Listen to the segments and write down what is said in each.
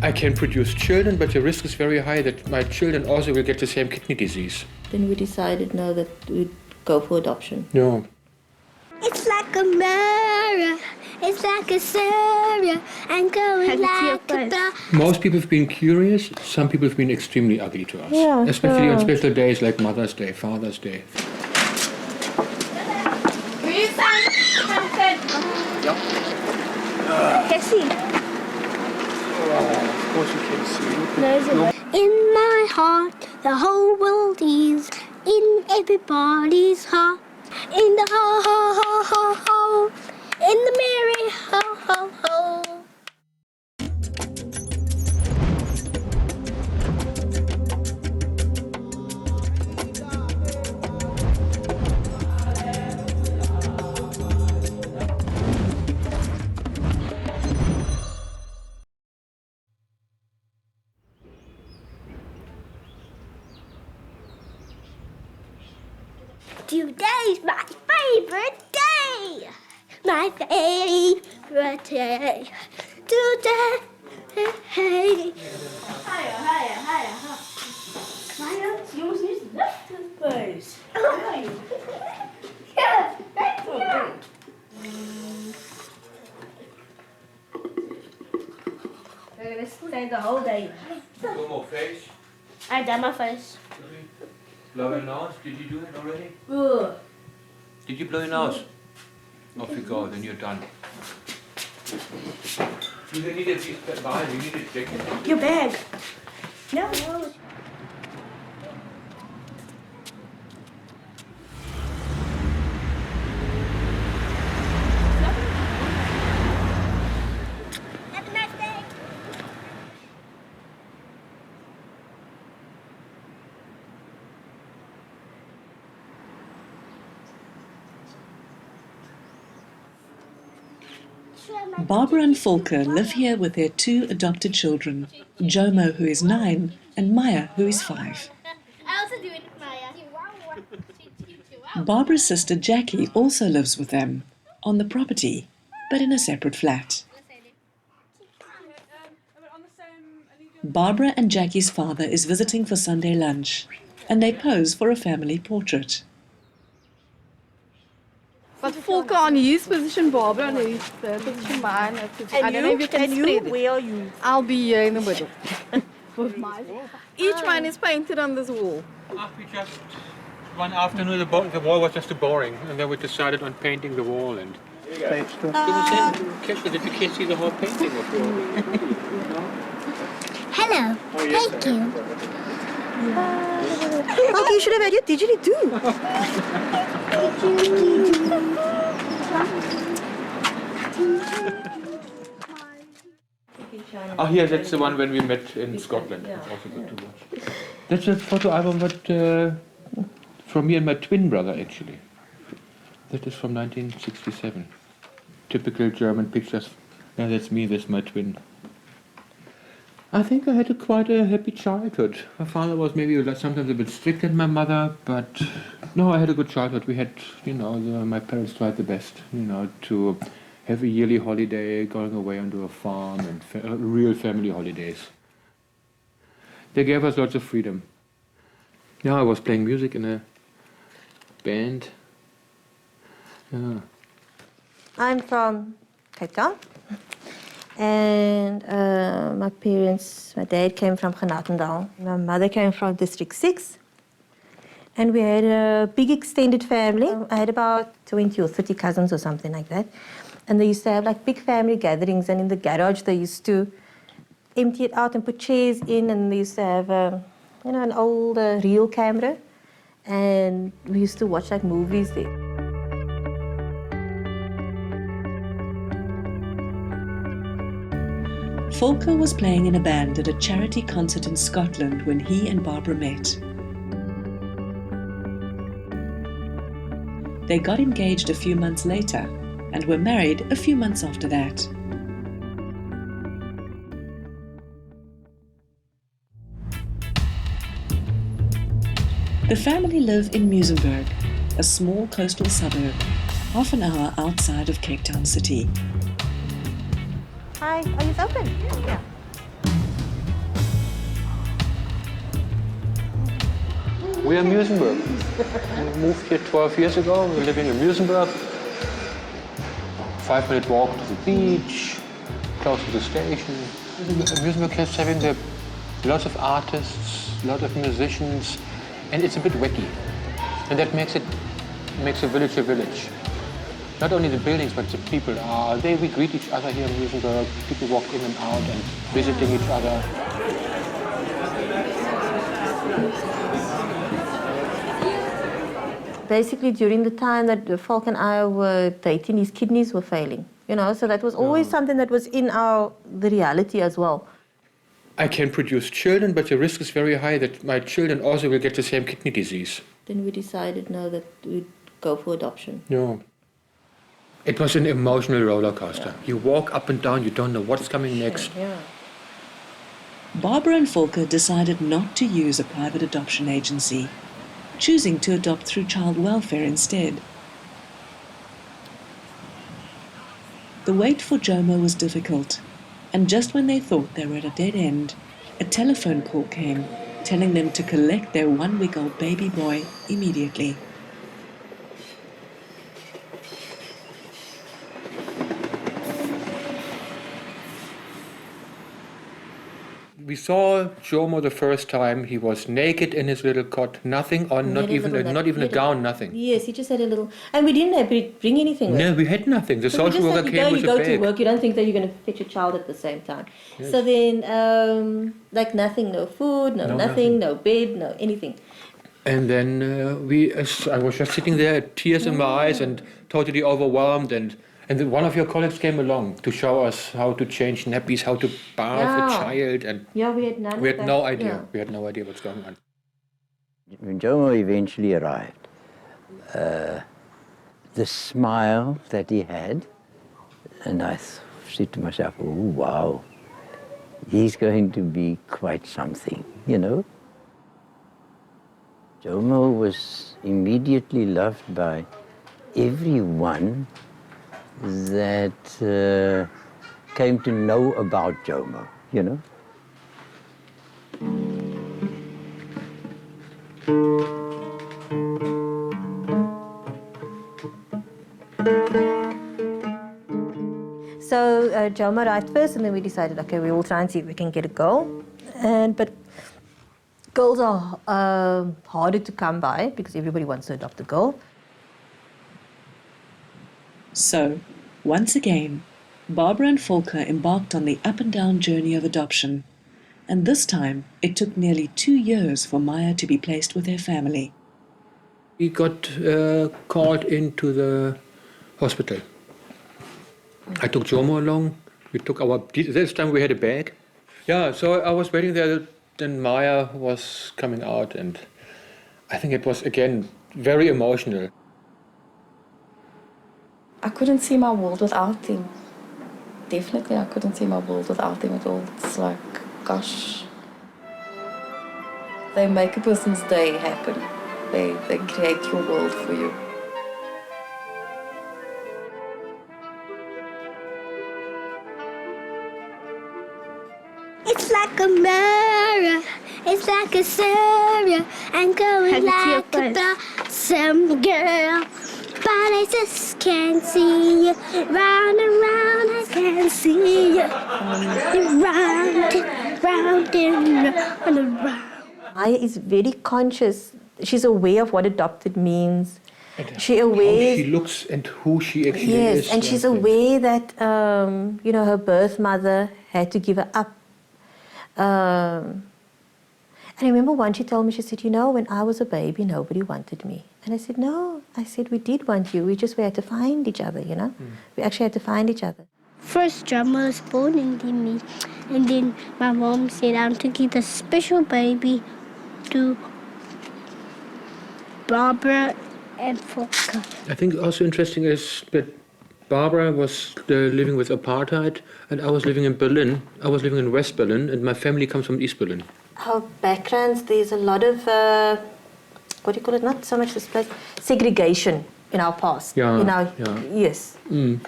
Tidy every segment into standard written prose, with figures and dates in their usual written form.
I can produce children, but the risk is very high that my children also will get the same kidney disease. Then we decided now that we'd go for adoption. No. It's like a mirror, it's like a Syria, and going like a bell. Most people have been curious, some people have been extremely ugly to us. Yeah, especially on special days like Mother's Day, Father's Day. In my heart, the whole world is in everybody's heart. In the ho ho ho ho ho, in the merry ho ho ho. Today's my favorite day. My favorite day. Today. Maya, je moest niet luchten, boos. Ja, thank you. This is the whole day. No more face. I done my face. Blow your nose. Did you do it already? Good. Did you blow your nose? Off you go, then you're done. You need a bag, you need a jacket. Your bag. No. Have a nice day. Barbara and Volker live here with their 2 adopted children, Jomo, who is 9, and Maya, who is 5. I also do it, Maya. Barbara's sister Jackie also lives with them, on the property, but in a separate flat. Barbara and Jackie's father is visiting for Sunday lunch, and they pose for a family portrait. But Volker on his position, Barbara on his position, mine. I don't know if you can spread it. Where are you? I'll be here in the middle. With mine. Each one is painted on this wall. We just, one afternoon the wall was just too boring, and then we decided on painting the wall and... Did you can't see the whole painting of the wall? Hello. Thank you. Oh, you should have had your didgeridoo. Oh, yeah, that's the one when we met in Scotland. It's also good to watch. That's a photo album from me and my twin brother, actually. That is from 1967. Typical German pictures. Yeah, that's me, that's my twin. I think I had quite a happy childhood. My father was maybe sometimes a bit strict than my mother, but no, I had a good childhood. We had, my parents tried the best, to have a yearly holiday, going away onto a farm and real family holidays. They gave us lots of freedom. Yeah, I was playing music in a band. Yeah. I'm from Cape Town. And my dad came from Genatendal. My mother came from District 6. And we had a big extended family. I had about 20 or 30 cousins or something like that. And they used to have like big family gatherings, and in the garage they used to empty it out and put chairs in, and they used to have an old reel camera, and we used to watch like movies there. Volker was playing in a band at a charity concert in Scotland when he and Barbara met. They got engaged a few months later and were married a few months after that. The family live in Muizenberg, a small coastal suburb, half an hour outside of Cape Town City. Hi, are you open? Yeah. We are in Muizenburg. We moved here 12 years ago. We're living in Muizenburg. 5-minute walk to the beach, close to the station. Muizenburg is having lots of artists, lots of musicians, and it's a bit wacky. And that makes a village a village. Not only the buildings, but the people are. We greet each other here in Muizenburg. People walk in and out and visiting each other. Basically, during the time that Volker and I were dating, his kidneys were failing. You know, so that was always something that was in the reality as well. I can produce children, but the risk is very high that my children also will get the same kidney disease. Then we decided now that we'd go for adoption. No. It was an emotional roller coaster. You walk up and down, you don't know what's coming next. Yeah. Barbara and Volker decided not to use a private adoption agency, choosing to adopt through child welfare instead. The wait for Jomo was difficult, and just when they thought they were at a dead end, a telephone call came telling them to collect their 1-week-old baby boy immediately. We saw Jomo the first time. He was naked in his little cot, nothing on, not even a gown, nothing. Yes, he just had a little, and we didn't bring anything with. No, we had nothing. The So we social just worker had came with you a go bag. to work, you don't think that you're going to fetch a child at the same time. Yes. So then, like nothing, no food, no nothing, no bed, no anything. And then I was just sitting there, tears in my eyes and totally overwhelmed. And then one of your colleagues came along to show us how to change nappies, how to bath a child. And yeah, we had none. we had of no that. idea. Yeah. We had no idea what's going on. When Jomo eventually arrived, the smile that he had, and I said to myself, oh, wow, he's going to be quite something, you know. Jomo was immediately loved by everyone that came to know about Jomo, you know. So Jomo arrived first, and then we decided, okay, we will try and see if we can get a girl. But girls are harder to come by because everybody wants to adopt a girl. So, once again, Barbara and Volker embarked on the up-and-down journey of adoption, and this time it took nearly 2 years for Maya to be placed with her family. We got called into the hospital. I took Jomo along. We took this time we had a bag. Yeah, so I was waiting there, then Maya was coming out, and I think it was, again, very emotional. I couldn't see my world without him. Definitely, I couldn't see my world without him at all. It's like, gosh. They make a person's day happen. They create your world for you. It's like a mirror, it's like a syrup, and going like a blossom girl. But I just can't see you. Round and round, I can't see you. Round and round and round. Maya is very conscious. She's aware of what adopted means. She's How aware. she looks and who she actually is. Yes, and she's aware that her birth mother had to give her up. I remember once she told me, she said, when I was a baby, nobody wanted me. And I said, no. I said, we did want you. We had to find each other, We actually had to find each other. First Jomo was born into me, and then my mom said I'm to give a special baby to Barbara and Volker. I think also interesting is that Barbara was living with apartheid, and I was living in Berlin. I was living in West Berlin, and my family comes from East Berlin. Our backgrounds, there's a lot of, not so much displaced, segregation in our past. Yeah, Yes. Mm.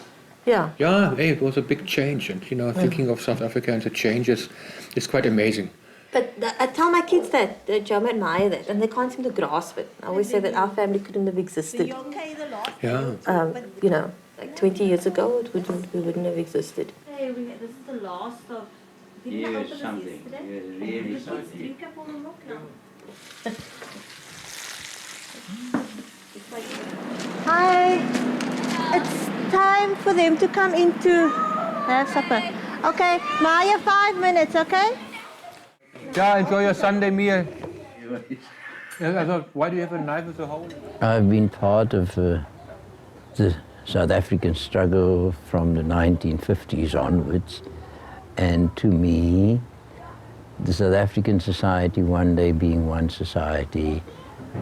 Yeah. Yeah, it was a big change, and thinking of South Africa and the changes is quite amazing. But I tell my kids that Jomo admire that, and they can't seem to grasp it. I always say that our family couldn't have existed. Yeah. You know, like 20 years ago, we wouldn't have existed. Hey, this is the last of. Here's something. Here's really something. Hi. It's time for them to come in to have supper. Okay, Maya, 5 minutes, okay? Yeah, enjoy your Sunday meal. Yeah, I thought, why do you have a knife with a hole? I've been part of the South African struggle from the 1950s onwards, and to me, the South African society, one day being one society,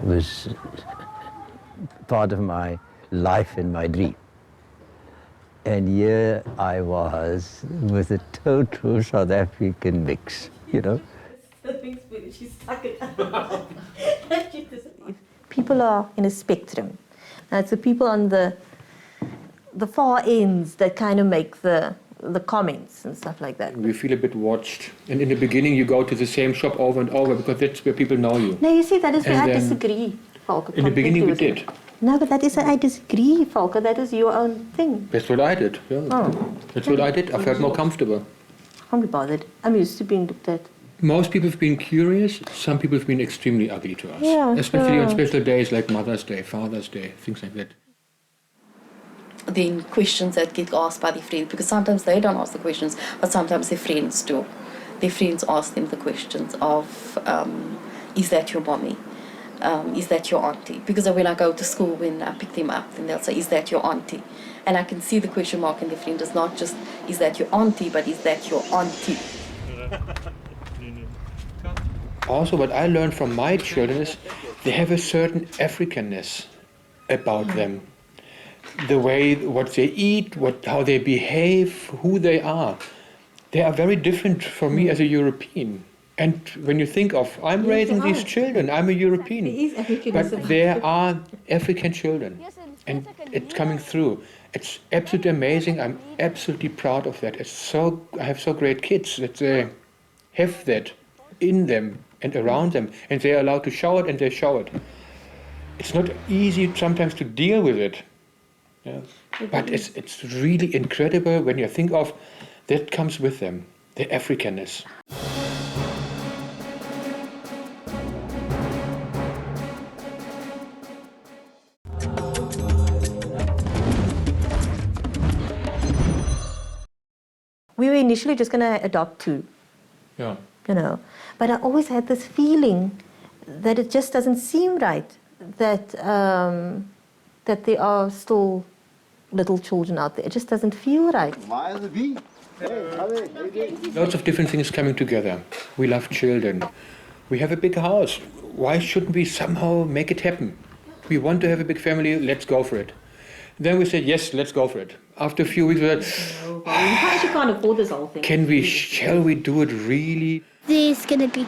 was part of my life and my dream. And here I was with a total South African mix, you know. People are in a spectrum. Now, it's the people on the far ends that kind of make the comments and stuff like that. We feel a bit watched. And in the beginning, you go to the same shop over and over because that's where people know you. No, you see, that is where And I then disagree, Volker. In the beginning, we completely with did. you. No, but that is where I disagree, Volker. That is your own thing. That's what I did. Yeah. Oh. That's what I did. I felt more comfortable. I can't be bothered. I'm used to being looked at. Most people have been curious. Some people have been extremely ugly to us. Yeah, Especially on sure. special days like Mother's Day, Father's Day, things like that. Then questions that get asked by their friends, because sometimes they don't ask the questions, but sometimes their friends do. Their friends ask them the questions of, is that your mommy? Is that your auntie? Because when I go to school, when I pick them up, then they'll say, is that your auntie? And I can see the question mark in their friend. It's not just, is that your auntie, but is that your auntie? Also, what I learned from my children is they have a certain Africanness about them. The way, what they eat, how they behave, who they are. They are very different from me as a European. And when you think of, I'm raising these children, I'm a European. But there are African children. And it's coming through. It's absolutely amazing. I'm absolutely proud of that. I have so great kids that they have that in them and around them. And they are allowed to show it, and they show it. It's not easy sometimes to deal with it. Yeah. But it's really incredible when you think of that comes with them, the Africanness. We were initially just going to adopt 2. Yeah. You know, but I always had this feeling that it just doesn't seem right that that there are still little children out there. It just doesn't feel right. Lots of different things coming together. We love children. We have a big house. Why shouldn't we somehow make it happen? We want to have a big family, let's go for it. Then we said, yes, let's go for it. After a few weeks, we said, You can't afford this whole thing. shall we do it really? There's gonna be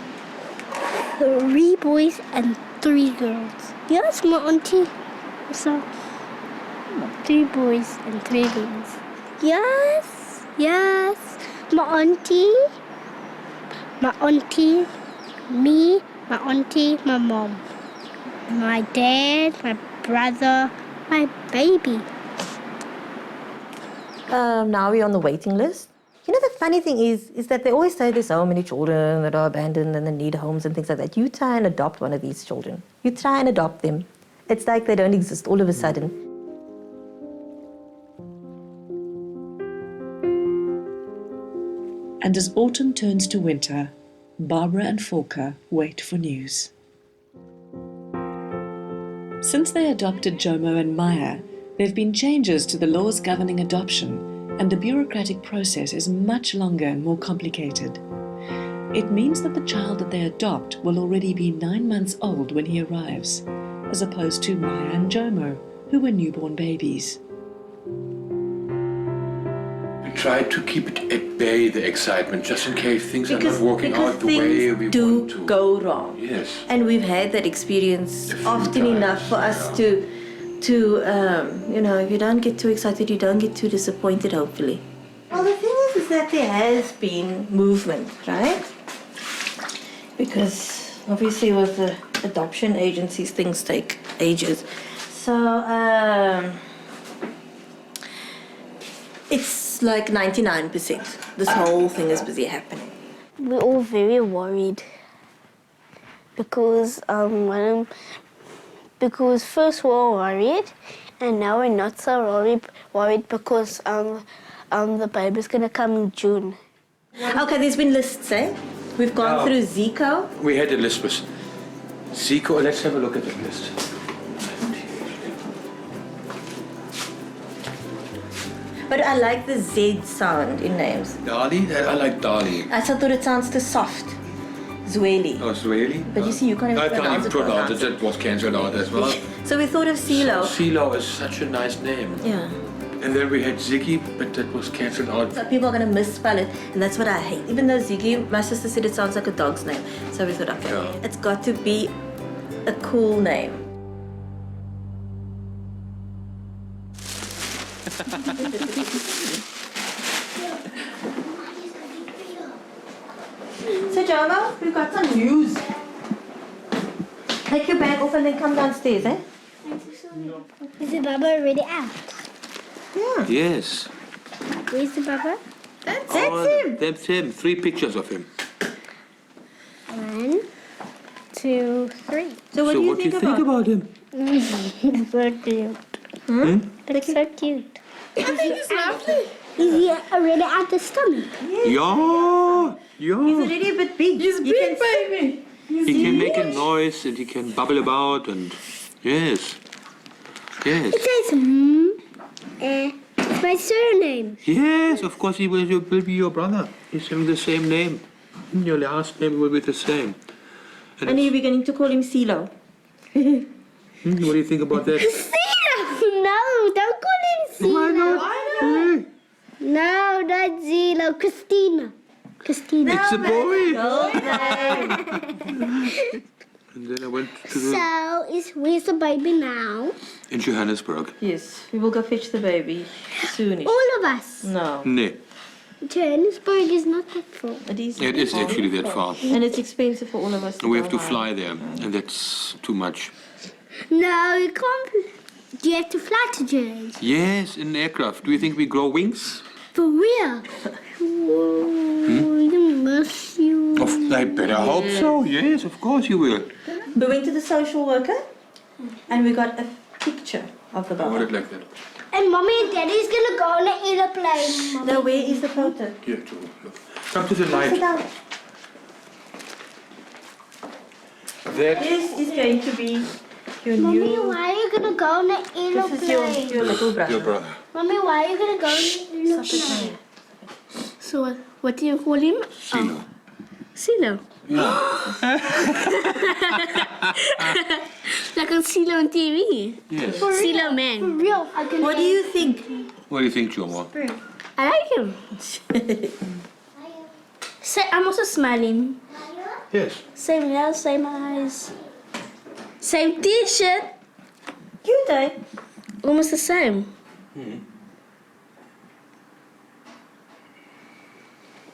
3 boys and 3 girls. Yes, my auntie. So 3 boys and 3 girls. Yes, yes. My auntie, me, my auntie, my mom, my dad, my brother, my baby. Now we're on the waiting list. You know, the funny thing is that they always say there's so many children that are abandoned and they need homes and things like that. You try and adopt one of these children. You try and adopt them. It's like they don't exist all of a sudden. And as autumn turns to winter, Barbara and Volker wait for news. Since they adopted Jomo and Maya, there have been changes to the laws governing adoption, and the bureaucratic process is much longer and more complicated. It means that the child that they adopt will already be 9 months old when he arrives, as opposed to Maya and Jomo, who were newborn babies. We try to keep it at bay, the excitement, just in case things are not working out the way we want to. Go wrong. Yes. And we've had that experience often enough for us to you know, if you don't get too excited, you don't get too disappointed, hopefully. Well, the thing is that there has been movement, right? because obviously with the adoption agencies, things take ages. So it's like 99%. This whole thing is busy happening. We're all very worried because first we were worried, and now we're not so worried because the baby's gonna come in June. Okay, there's been lists, eh? We've gone through Zico. We had a list with Zico. Let's have a look at the list. But I like the Z sound in names. Dali? I like Dali. I thought it sounds too soft. Zweli. Oh, Swahili? But you see, you can't even I can't even pronounce it. That was cancelled out as well. So we thought of Silo. Silo is such a nice name. Yeah. And then we had Ziggy, but that was cancelled out. So people are going to misspell it, and that's what I hate. Even though Ziggy, my sister said it sounds like a dog's name. So we thought, okay, Yeah. it's got to be a cool name. So Jomo, we've got some news. Take your bag off and then come downstairs, eh? Is the Baba already out? Yeah. Yes. Where's the Baba? That's him. That's him. 3 pictures of him. 1, 2, 3. So what do you think about him? So cute. It's so cute. I think it's lovely. Is he already at the stomach? Yeah. He's Yeah. already a bit big. He's big, baby. He can make a noise and he can bubble about and yes. Yes. It says, it's my surname. Yes, of course he will be your brother. He's having the same name. Your last name will be the same. And are you beginning to call him Silo? What do you think about that? Silo! No, don't call him Silo. Why not? No, not Zilo. Christina. Christina. It's a boy. No, And then I went to the So, where's the baby now? in Johannesburg. Yes, we will go fetch the baby soonish. All of us. No, Nee, Johannesburg is not that far. it is. it is actually that far. And it's expensive for all of us. We have to go fly there, and that's too much. No, you can't. Do you have to fly to Johannesburg? Yes, in an aircraft. Do you think we grow wings? For real? Oh, I miss you. I better hope so. Yes, of course you will. We went to the social worker and we got a picture of the I want it baby. like that. And Mommy and Daddy's gonna go on an airplane. Mommy. Now, where is the photo? Here, too. Look. Come to the Sit light. down. That This is going to be your Mommy, new. why are you gonna go on an This is airplane? your little brother. your brother. Mommy, why are you gonna go on an airplane? So, what do you call him? Silo. Silo. Like on Silo on TV. Yes. Silo For man. real, I'm gonna. What do you think? What do you think, Jomo? I like him. I'm also smiling. Yes. Same nails, same eyes. Same t-shirt. Cute, eh? Almost the same.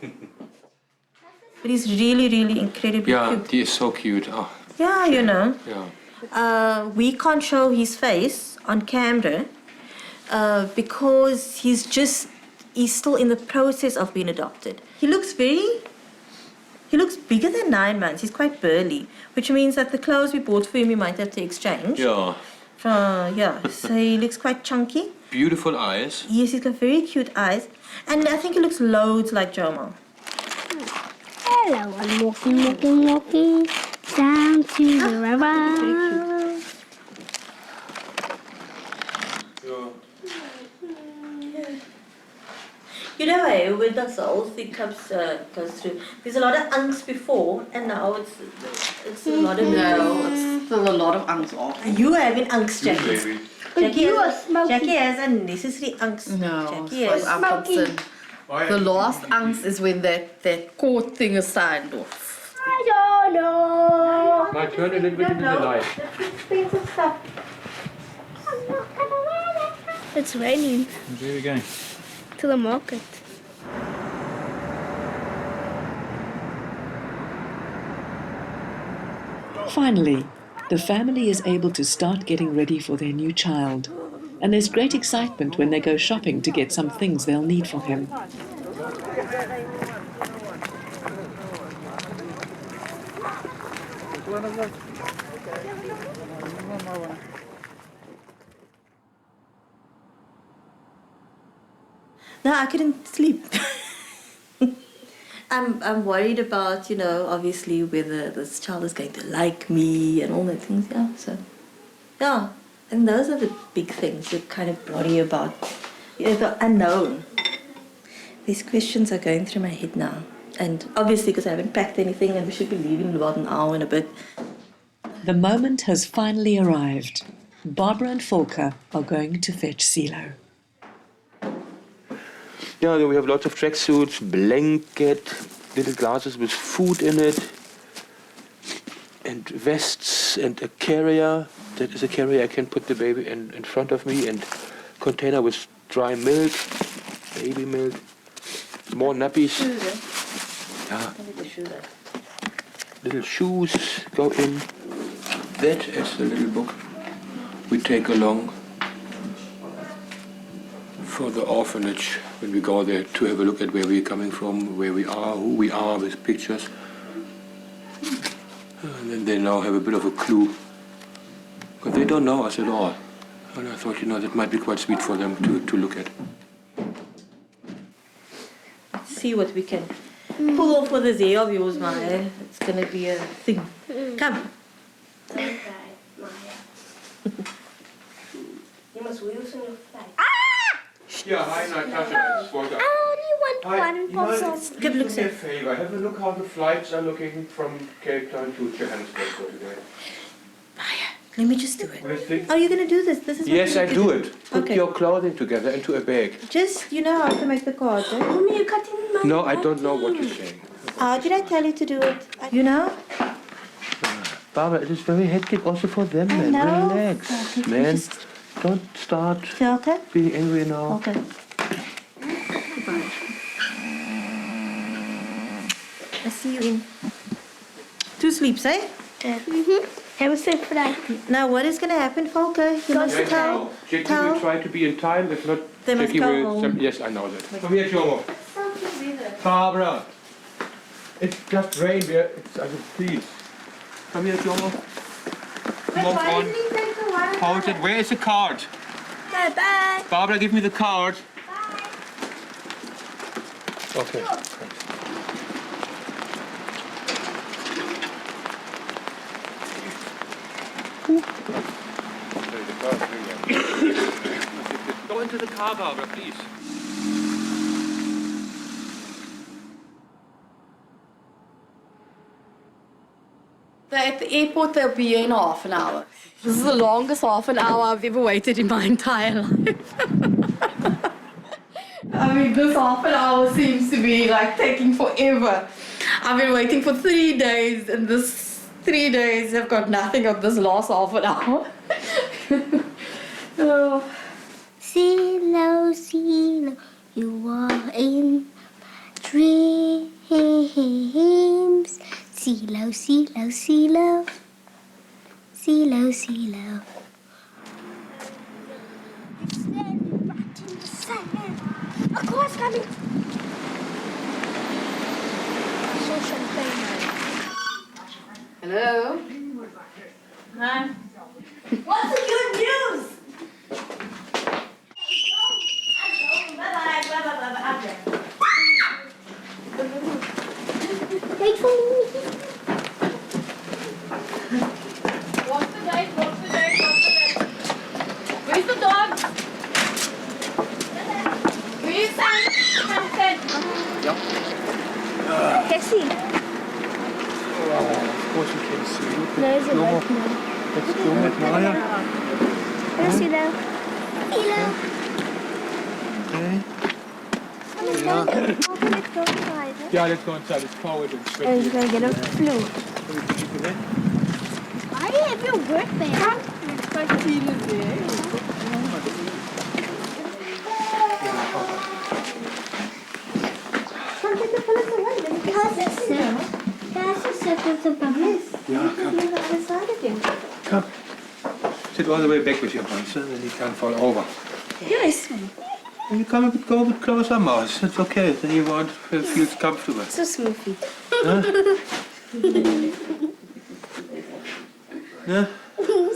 But he's really, really incredibly Yeah, cute. he is so cute. Oh, Yeah, you know. yeah. We can't show his face on camera because he's still in the process of being adopted. He looks bigger than 9 months. He's quite burly, which means that the clothes we bought for him, we might have to exchange. Yeah. Yeah, so he looks quite chunky. Beautiful eyes. Yes, he's got very cute eyes. And I think he looks loads like Jomo. Hello, I'm walking down to the river. You know, when this whole thing goes through, there's a lot of angst before, and now it's a lot of It's still a lot of angst off. You having angst, Jackie. Baby. Jackie has unnecessary angst. No, Jackie so has. I'm concerned. The last angst is when that court thing is signed off. I don't know. Might turn a little bit into the light. That's expensive stuff. I'm not gonna wear it. It's raining. Where are we going? To the market. Finally, the family is able to start getting ready for their new child, and there's great excitement when they go shopping to get some things they'll need for him. No, I couldn't sleep. I'm worried about, obviously whether this child is going to like me and all that things, yeah. So, yeah, and those are the big things you kind of worry about, the unknown. These questions are going through my head now. And obviously because I haven't packed anything and we should be leaving in about an hour and a bit. The moment has finally arrived. Barbara and Volker are going to fetch Silo. Yeah, we have lots of tracksuits, blanket, little glasses with food in it, and vests, and a carrier. That is a carrier I can put the baby in front of me, and container with dry milk, baby milk, more nappies. Yeah. Little shoes go in. That is the little book we take along for the orphanage when we go there to have a look at where we're coming from, where we are, who we are, with pictures. And then they now have a bit of a clue. But they don't know us at all. And I thought, that might be quite sweet for them to look at. See what we can pull off with this hair of yours, Maya. It's going to be a thing. Come. Don't cry, Maya. You must loosen your flag. Yeah, hi Natasha, it's Volker. I only want one puzzle. Give me a favor. Have a look how the flights are looking from Cape Town to Johannesburg for today. Maya, let me just do it. What do you think? Are you going to do this? This is what Yes, you I need to do it. Put Okay. your clothing together into a bag. Just, you know how to make the card, eh? Mommy, you're cutting my No, I don't know what you're saying. How did I tell you to do it? You know? Barbara, it is very hectic also for them, I man. know. Relax, Okay, man. just- Don't start You okay? being angry now. Okay. I see you in 2 sleeps, eh? Have a sleep for that. Now, what is going to happen, Volker? You must Yes, tell. Jackie tell. will try to be in time. If not, They must Jackie go will. home. Yes, I know that. Come here, Jomo. Barbara. It's just rain. Please. Come here, Jomo. Come on. Hold it. Where is the card? Bye-bye. Barbara, give me the card. Okay. Go into the car, Barbara, please. At the airport, they'll be here in half an hour. This is the longest half an hour I've ever waited in my entire life. I mean, this half an hour seems to be like taking forever. I've been waiting for 3 days, and this 3 days have got nothing of this last half an hour. Oh. Silo, Silo, you are in my dreams. Silo, Silo, Silo, Silo, Silo. A car's coming. Hello? Hi. What's the good news? Wait for me. What's the date? What's the date? What's the date? Where's the dog? Where's Sam? Cassie. Of course you can see. No, is it right now? Let's go with Maya. Where's Silo? Silo. Okay. Let's go inside. Yeah, let's go inside. It's cold and And sweaty. we're gonna get a flu. I have your birthday. Because it's That's a separate Papa. Yes. Yeah, come. On the other side of him. Come. Sit all the way back with your buns, and then you can't fall over. Yes. And you go a bit closer, Mouse. It's okay. Then you won't feel comfortable. So smooth feet. Huh? Huh?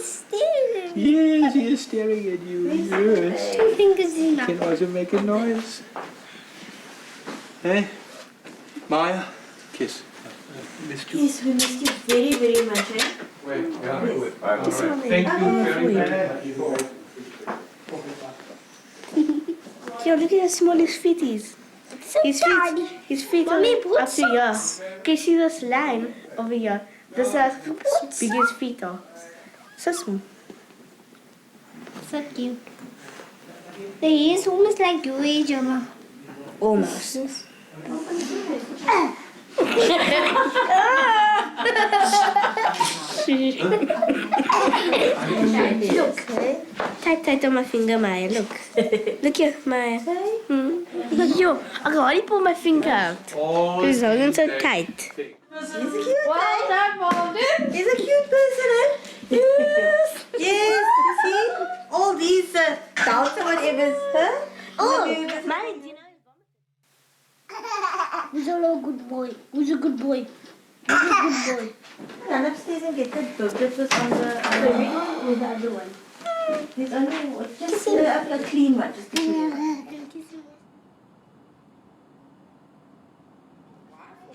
Staring. Yes, he is staring at you. Yes. 2 fingers You enough. can also make a noise. Hey, Maya, kiss. I missed you. Yes, we missed you very, very much, eh? Wait, yeah, Yes. Thank you very much. Yo, look at how small his feet is. So tiny. His feet Mommy, are put up to here. Can you see this line over here? This is how big his feet are. So small. So cute. He is almost like your age, Mama. Almost. Look. Tight on my finger, Maya. Look. Look here, Maya. Yo, I can hardly pull my finger out. It's holding so tight. He's a cute He's a cute person, eh? Yes. Yes, you see? All these doubts or whatever, huh? Oh, Maya, do you know? who's a good boy? Who's a good boy? Who's a good boy? Run upstairs and get that book that was on the Who's the other one? There's only just a clean one. Just a clean one.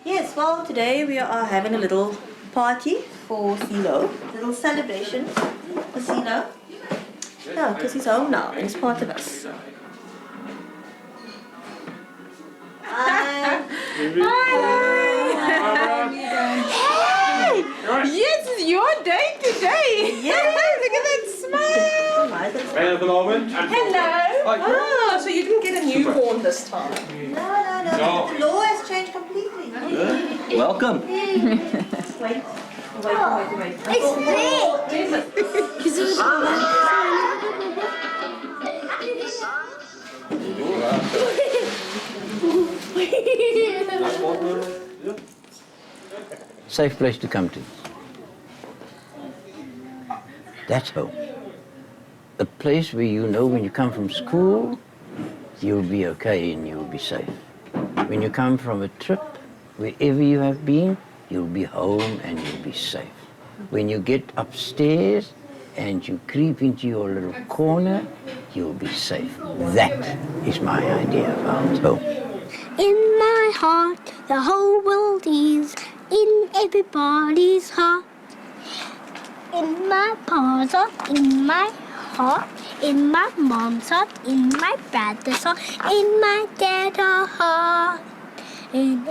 Yes, well, today we are having a little party for CeeLo. A little celebration for CeeLo. Yeah, because he's home now and he's part of us. Hi. Yes, it's your day today. Yes. Look at that smile. Man of the moment. Hello. Hi. So you didn't get a newborn this time. No. The law has changed completely. Welcome. Wait. Safe place to come to. That's home. A place where you know when you come from school, you'll be okay and you'll be safe. When you come from a trip, wherever you have been, you'll be home and you'll be safe. When you get upstairs and you creep into your little corner, you'll be safe. That is my idea about home. In my heart, the whole world is in everybody's heart. In my pa's heart, in my heart, in my mom's heart, in my brother's heart, in my dad's heart, in